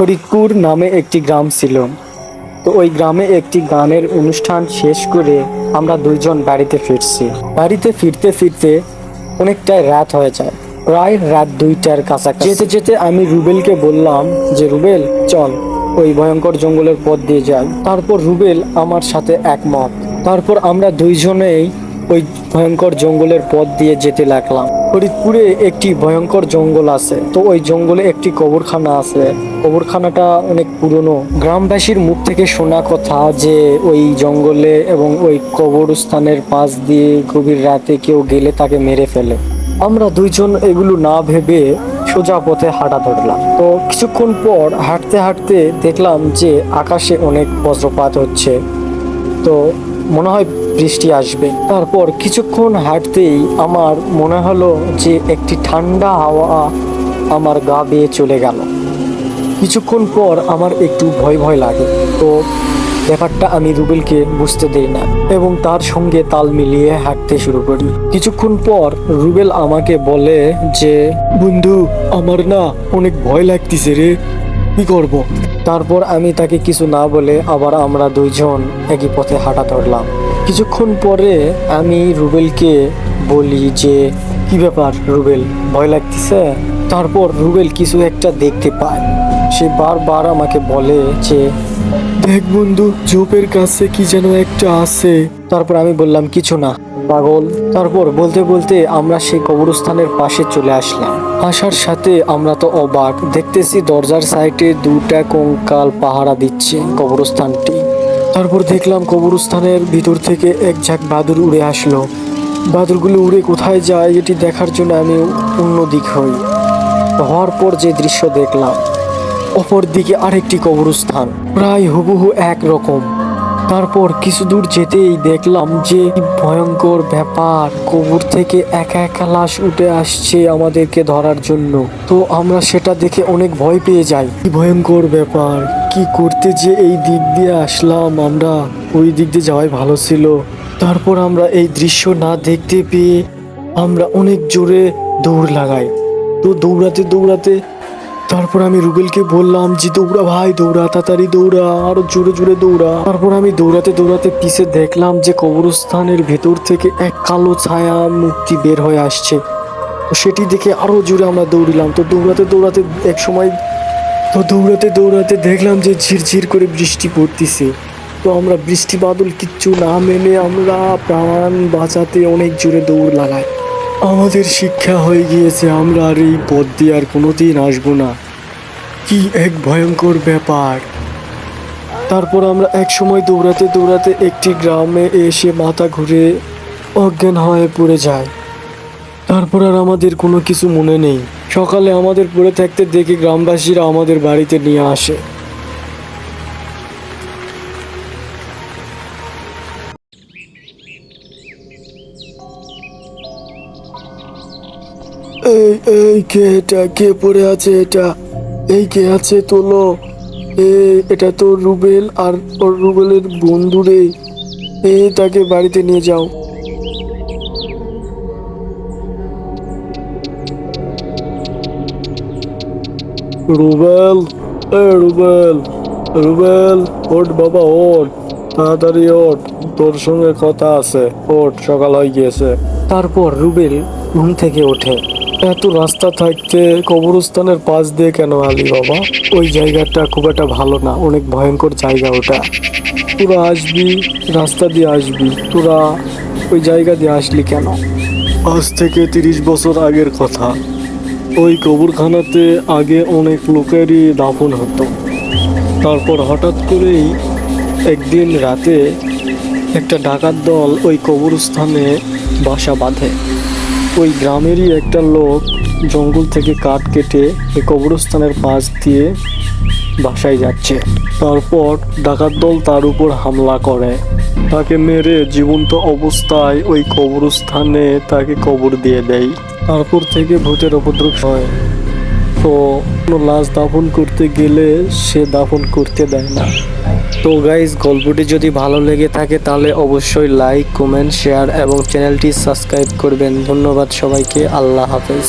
ফরিদপুর নামে একটি গ্রাম ছিল। তো ওই গ্রামে একটি গানের অনুষ্ঠান শেষ করে আমরা দুইজন বাড়িতে ফিরছি। বাড়িতে ফিরতে ফিরতে অনেকটাই রাত হয়ে যায়, প্রায় রাত 2টার কাছাকাছি। যেতে যেতে আমি রুবেলকে বললাম যে রুবেল চল ওই ভয়ঙ্কর জঙ্গলের পথ দিয়ে যাই। তারপর রুবেল আমার সাথে একমত। তারপর আমরা দুইজনেই ওই ভয়ঙ্কর জঙ্গলের পথ দিয়ে যেতে লাগলাম। ফরিদপুরে একটি ভয়ঙ্কর জঙ্গল আছে, তো ওই জঙ্গলে একটি কবরখানা আছে। কবরখানাটা অনেক পুরনো। গ্রামবাসীর মুখ থেকে শোনা কথা যে ওই জঙ্গলে এবং ওই কবরস্থানের পাশ দিয়ে গভীর রাতে কেউ গেলে তাকে মেরে ফেলে। আমরা দুইজন এগুলো না ভেবে সোজা পথে হাঁটা ধরলাম। তো কিছুক্ষণ পর হাঁটতে হাঁটতে দেখলাম যে আকাশে অনেক বজ্রপাত হচ্ছে, তো মনে হয় বৃষ্টি আসবে। তারপর কিছুক্ষণ হাঁটতেই আমার মনে হলো যে একটি ঠান্ডা হাওয়া আমার গা বেয়ে চলে গেল। কিছুক্ষণ পর আমার একটু ভয় ভয় লাগে। তো ব্যাপারটা আমি রুবেলকে বুঝতে দেই না এবং তার সঙ্গে তাল মিলিয়ে হাঁটতে শুরু করি। কিছুক্ষণ পর রুবেল আমাকে বলে যে বন্ধু আমার না অনেক ভয় লাগতেছে রে, কি করব? তারপর আমি তাকে কিছু না বলে আবার আমরা দুইজন একই পথে হাঁটা ধরলাম। কিছুক্ষণ পরে আমি রুবেলকে বলি যে কি ব্যাপার রুবেল, ভয় লাগতেছে? তারপর রুবেল কিছু একটা দেখতে পায়। সে বারবার আমাকে বলে যে দেখ বন্ধু, ঝোপের কাছে কি যেন একটা আছে। তারপর আমি বললাম কিছু না পাগল। তারপর বলতে বলতে আমরা সেই কবরস্থানের পাশে চলে আসলাম। আসার সাথে আমরা তো অবাক, দেখতেছি দরজার সাইডে 2টা কঙ্কাল পাহারা দিচ্ছে কবরস্থানটি। তারপর দেখলাম কবরস্থানের ভিতর থেকে এক ঝাঁক বাদুড় উড়ে আসলো। বাদুড়গুলো উড়ে কোথায় যায় এটি দেখার জন্য আমি অন্যদিক হই। হওয়ার পর যে দৃশ্য দেখলাম, অপর দিকে আরেকটি কবরস্থান, প্রায় হুবহু এক রকম। তারপর কিছু দূর যেতেই দেখলাম যে ভয়ঙ্কর ব্যাপার, কবর থেকে একা একা লাশ উঠে আসছে আমাদেরকে ধরার জন্য। তো আমরা সেটা দেখে অনেক ভয় পেয়ে যাই। কি ভয়ঙ্কর ব্যাপার, কি করতে যে এই দিক দিয়ে আসলাম, আমরা ওই দিক দিয়ে যাওয়াই ভালো ছিল। তারপর আমরা এই দৃশ্য না দেখতে পেয়ে আমরা অনেক জোরে দৌড় লাগাই। তো দৌড়াতে দৌড়াতে তারপর আমি রুবেলকে বললাম যে দৌড়া ভাই, দৌড়া, তাড়াতাড়ি দৌড়া, আরো জোরে জোরে দৌড়া। তারপর আমি দৌড়াতে দৌড়াতে পিছে দেখলাম যে কবরস্থানের ভেতর থেকে এক কালো ছায়া মূর্তি বের হয়ে আসছে। তো সেটি দেখে আরো জোরে আমরা দৌড়িলাম। তো দৌড়াতে দৌড়াতে দৌড়াতে দৌড়াতে দেখলাম যে ঝিরঝির করে বৃষ্টি পড়তেছে। তো আমরা বৃষ্টি বাদল কিচ্ছু না মেনে আমরা প্রাণ বাঁচাতে অনেক জোরে দৌড় লাগাই। আমাদের শিক্ষা হয়ে গিয়েছে আমরা আর এই পথ দিয়ে আর কোনোদিন আসবো না। কি এক ভয়ঙ্কর ব্যাপার। তারপর আমরা এক সময় দৌড়াতে দৌড়াতে একটি গ্রামে এসে মাথা ঘুরে অজ্ঞান হয়ে পড়ে যায়। তারপর আর আমাদের কোনো কিছু মনে নেই। সকালে আমাদের পড়ে থাকতে দেখে গ্রামবাসীরা আমাদের বাড়িতে নিয়ে আসে। এই এই কে এটা, কে পড়ে আছে এটা? এই কে আছে, তোলো। এটা তো রুবেল আর ওর রুবেলের বন্ধু রে। তাকে বাড়িতে নিয়ে যাও। রুবেল, রুবেল, রুবেল ওঠ বাবা, ওঠ, তাড়াতাড়ি ওঠ, তোর সঙ্গে কথা আছে, ওঠ, সকাল হয়ে গিয়েছে। তারপর রুবেল ঘুম থেকে ওঠে। এত রাস্তা থাকতে কবরস্থানের পাশ দিয়ে কেন আলি বাবা? ওই জায়গাটা খুব একটা ভালো না, অনেক ভয়ঙ্কর জায়গা ওটা। তোরা আসবি, রাস্তা দিয়ে আসবি, তোরা ওই জায়গা দিয়ে আসলি কেন? আজ থেকে 30 বছর আগের কথা। ওই কবরখানাতে আগে অনেক লোকেরই দাফন হতো। তারপর হঠাৎ করেই একদিন রাতে একটা ডাকাত দল ওই কবরস্থানে বাসা বাঁধে। ওই গ্রামেরই একটা লোক জঙ্গল থেকে কাঠ কেটে এই কবরস্থানের পাশ দিয়ে বাসায় যাচ্ছে। তারপর ডাকাত দল তার উপর হামলা করে, তাকে মেরে জীবন্ত অবস্থায় ওই কবরস্থানে তাকে কবর দিয়ে দেয়। তারপর থেকে ভূতের উপদ্রব হয়। তো কোনো লাশ দাফন করতে গেলে সে দাফন করতে দেয় না। তো গাইজ, গল্পটি যদি ভালো লেগে থাকে তাহলে অবশ্যই লাইক, কমেন্ট, শেয়ার এবং চ্যানেলটি সাবস্ক্রাইব করবেন। ধন্যবাদ সবাইকে। আল্লাহ হাফেজ।